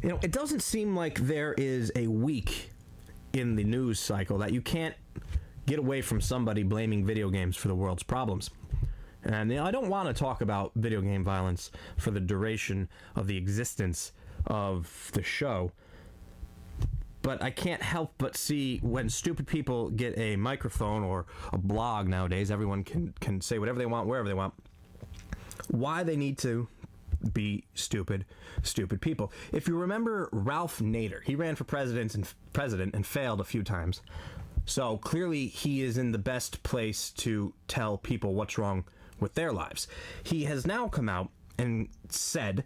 It doesn't seem like there is a week in the news cycle that you can't get away from somebody blaming video games for the world's problems. And I don't want to talk about video game violence for the duration of the existence of the show, but I can't help but see when stupid people get a microphone or a blog nowadays, everyone can say whatever they want, wherever they want, why they need to be stupid people. If you remember Ralph Nader, he ran for president and failed a few times. So clearly he is in the best place to tell people what's wrong with their lives. He has now come out and said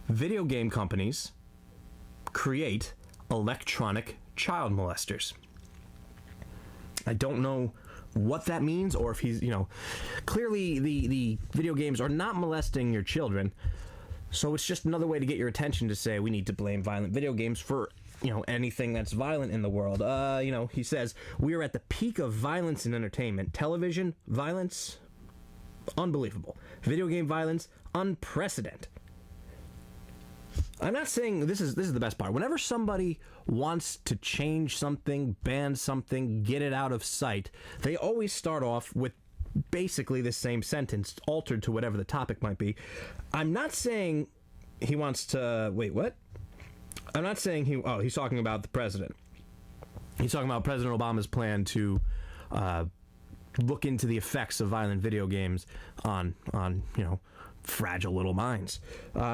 video game companies create electronic child molesters. I don't know what that means, or if he's, clearly the video games are not molesting your children, so it's just another way to get your attention to say we need to blame violent video games for, anything that's violent in the world. He says, we are at the peak of violence in entertainment. Television violence, unbelievable. Video game violence, unprecedented. I'm not saying this is the best part. Whenever somebody wants to change something, ban something, get it out of sight, they always start off with basically the same sentence, altered to whatever the topic might be. I'm not saying he wants to... Wait, what? I'm not saying he's talking about the president. He's talking about President Obama's plan to look into the effects of violent video games on fragile little minds.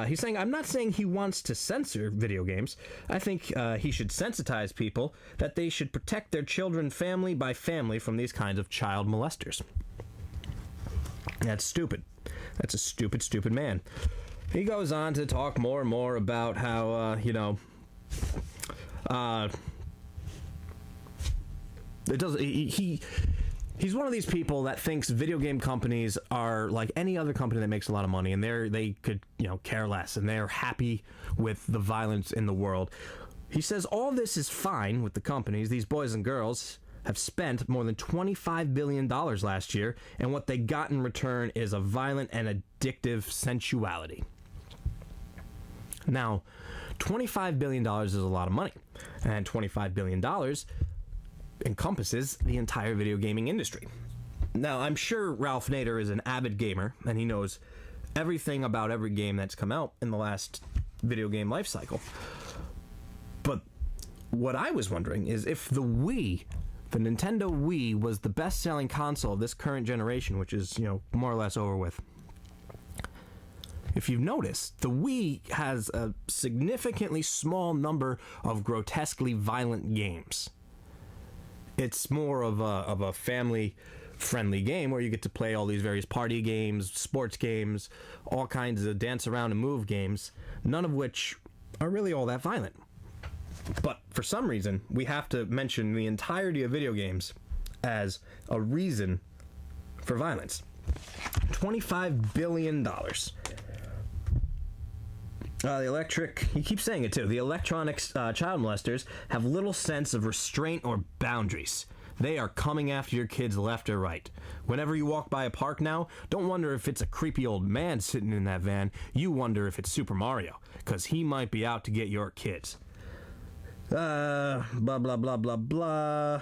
He's saying, I'm not saying he wants to censor video games. I think he should sensitize people that they should protect their children family by family from these kinds of child molesters. That's stupid. That's a stupid man. He goes on to talk more and more about how, he's one of these people that thinks video game companies are like any other company that makes a lot of money, and they could, care less, and they're happy with the violence in the world. He says all this is fine with the companies. These boys and girls have spent more than $25 billion last year, and what they got in return is a violent and addictive sensuality. Now, $25 billion is a lot of money, and $25 billion encompasses the entire video gaming industry. Now, I'm sure Ralph Nader is an avid gamer, and he knows everything about every game that's come out in the last video game life cycle. But what I was wondering is if the Nintendo Wii was the best-selling console of this current generation, which is, more or less over with. If you've noticed, the Wii has a significantly small number of grotesquely violent games. It's more of a family-friendly game where you get to play all these various party games, sports games, all kinds of dance around and move games, none of which are really all that violent. But for some reason, we have to mention the entirety of video games as a reason for violence. $25 billion. He keeps saying it too, the electronics child molesters have little sense of restraint or boundaries. They are coming after your kids left or right. Whenever you walk by a park now, don't wonder if it's a creepy old man sitting in that van. You wonder if it's Super Mario, because he might be out to get your kids. Blah, blah, blah, blah, blah.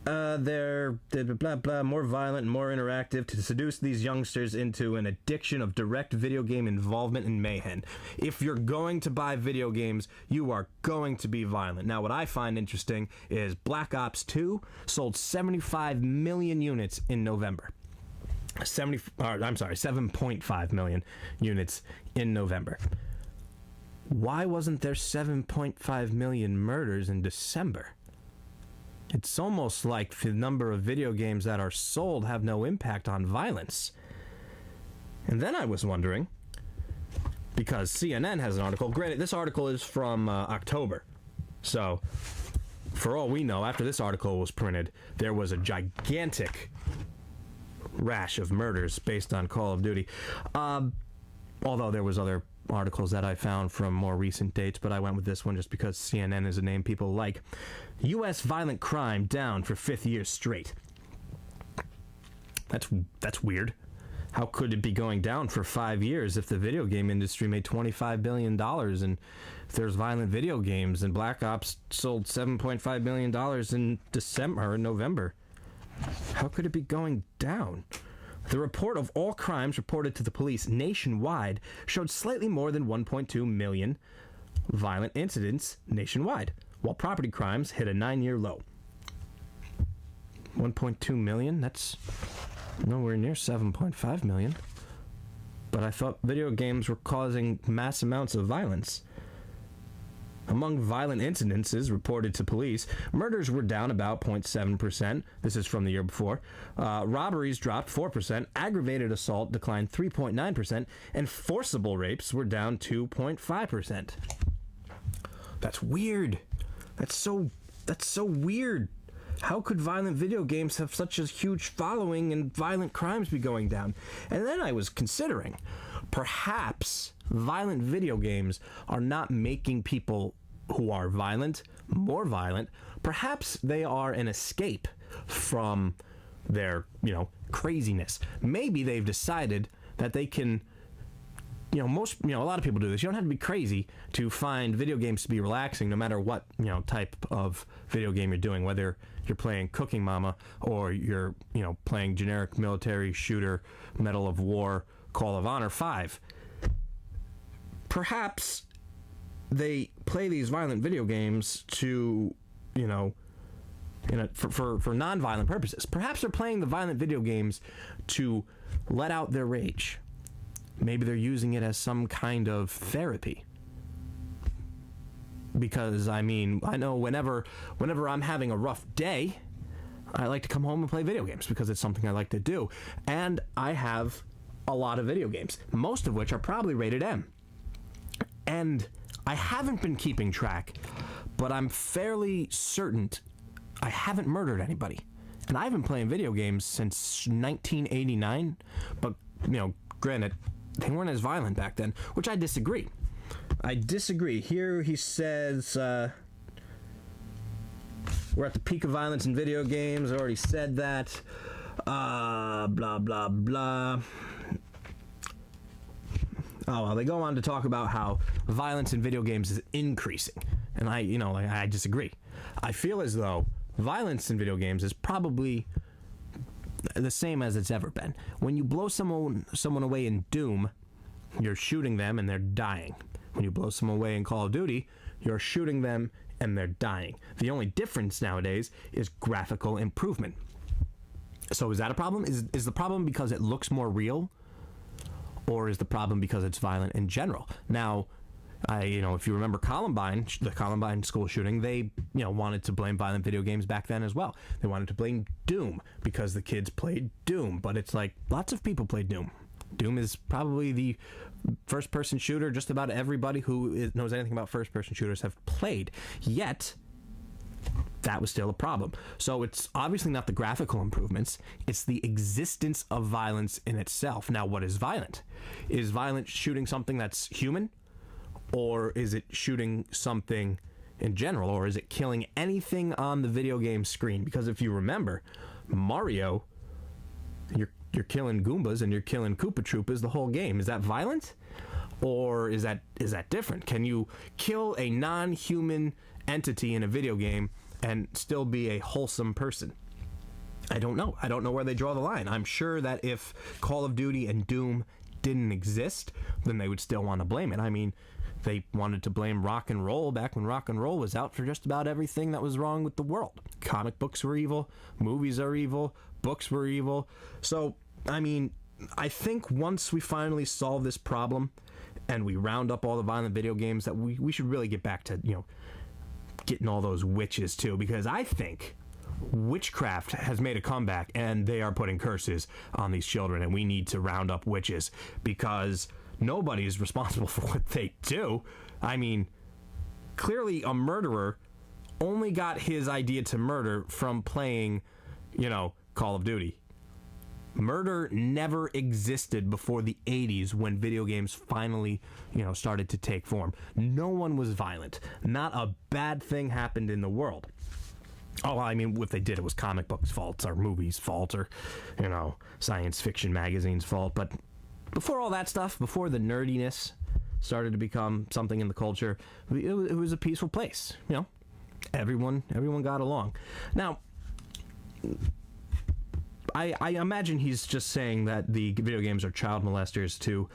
They're blah, blah, more violent and more interactive to seduce these youngsters into an addiction of direct video game involvement and mayhem. If you're going to buy video games, you are going to be violent. Now, what I find interesting is Black Ops 2 sold 75 million units in November. 7.5 million units in November. Why wasn't there 7.5 million murders in December? It's almost like the number of video games that are sold have no impact on violence. And then I was wondering, because CNN has an article, granted this article is from October, so for all we know, after this article was printed, there was a gigantic rash of murders based on Call of Duty. Although there was other articles that I found from more recent dates, but I went with this one just because CNN is a name people like. U.S. violent crime down for 5th year straight. That's weird. How could it be going down for 5 years if the video game industry made $25 billion and if there's violent video games and Black Ops sold $7.5 million in December or November? How could it be going down? The report of all crimes reported to the police nationwide showed slightly more than 1.2 million violent incidents nationwide, while property crimes hit a 9-year low. 1.2 million? That's nowhere near 7.5 million. But I thought video games were causing mass amounts of violence. Among violent incidences reported to police, murders were down about 0.7%. This is from the year before. Robberies dropped 4%. Aggravated assault declined 3.9%. And forcible rapes were down 2.5%. That's weird. That's so weird. How could violent video games have such a huge following and violent crimes be going down? And then I was considering, perhaps violent video games are not making people who are violent more violent. Perhaps they are an escape from their, craziness. Maybe they've decided that they can, a lot of people do this. You don't have to be crazy to find video games to be relaxing, no matter what, type of video game you're doing, whether you're playing Cooking Mama or you're, playing generic military shooter, Medal of War, Call of Honor 5. Perhaps they play these violent video games to, for non-violent purposes. Perhaps they're playing the violent video games to let out their rage. Maybe they're using it as some kind of therapy. Because, I know whenever I'm having a rough day, I like to come home and play video games because it's something I like to do. And I have a lot of video games, most of which are probably rated M. And I haven't been keeping track, but I'm fairly certain I haven't murdered anybody. And I've been playing video games since 1989, but, granted, they weren't as violent back then, which I disagree. Here he says, we're at the peak of violence in video games. I already said that. Blah, blah, blah. Oh, well, they go on to talk about how violence in video games is increasing. And I disagree. I feel as though violence in video games is probably the same as it's ever been. When you blow someone away in Doom, you're shooting them and they're dying. When you blow someone away in Call of Duty, you're shooting them and they're dying. The only difference nowadays is graphical improvement. So is that a problem? Is the problem because it looks more real? Or is the problem because it's violent in general? Now, if you remember Columbine, the Columbine school shooting, they, wanted to blame violent video games back then as well. They wanted to blame Doom because the kids played Doom. But it's like, lots of people play Doom. Doom is probably the first-person shooter just about everybody who knows anything about first-person shooters have played. Yet, that was still a problem. So it's obviously not the graphical improvements. It's the existence of violence in itself. Now, what is violent? Is violent shooting something that's human? Or is it shooting something in general? Or is it killing anything on the video game screen? Because if you remember, Mario, you're killing Goombas and you're killing Koopa Troopas the whole game. Is that violent? Or is that different? Can you kill a non-human entity in a video game and still be a wholesome person? I don't know. I don't know where they draw the line. I'm sure that if Call of Duty and Doom didn't exist, then they would still want to blame it. They wanted to blame rock and roll back when rock and roll was out for just about everything that was wrong with the world. Comic books were evil, movies are evil, books were evil. So, I think once we finally solve this problem and we round up all the violent video games, that we should really get back to, getting all those witches too, because I think witchcraft has made a comeback and they are putting curses on these children, and we need to round up witches because nobody is responsible for what they do. Clearly a murderer only got his idea to murder from playing, Call of Duty. Murder never existed before the 80s when video games finally, started to take form. No one was violent. Not a bad thing happened in the world. Oh, I mean, if they did, it was comic books' faults, or movies' fault, or, science fiction magazines' fault. But before all that stuff, before the nerdiness started to become something in the culture, it was a peaceful place. Everyone got along. Now, I imagine he's just saying that the video games are child molesters to,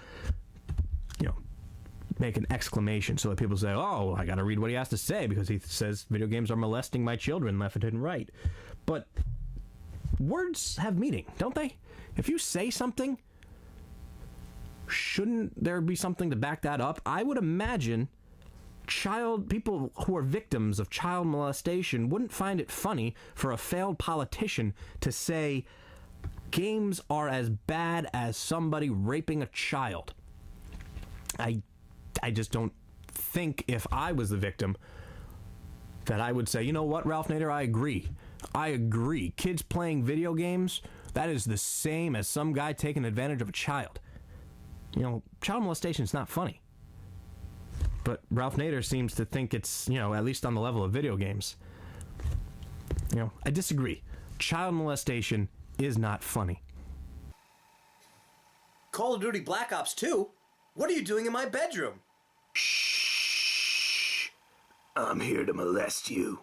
make an exclamation so that people say, oh, I gotta read what he has to say because he says video games are molesting my children left and right. But words have meaning, don't they? If you say something, shouldn't there be something to back that up? I would imagine people who are victims of child molestation wouldn't find it funny for a failed politician to say games are as bad as somebody raping a child. I just don't think if I was the victim that I would say, you know what, Ralph Nader, I agree. Kids playing video games, that is the same as some guy taking advantage of a child. Child molestation is not funny. But Ralph Nader seems to think it's, at least on the level of video games. I disagree. Child molestation is not funny. Call of Duty Black Ops 2? What are you doing in my bedroom? Shh. I'm here to molest you.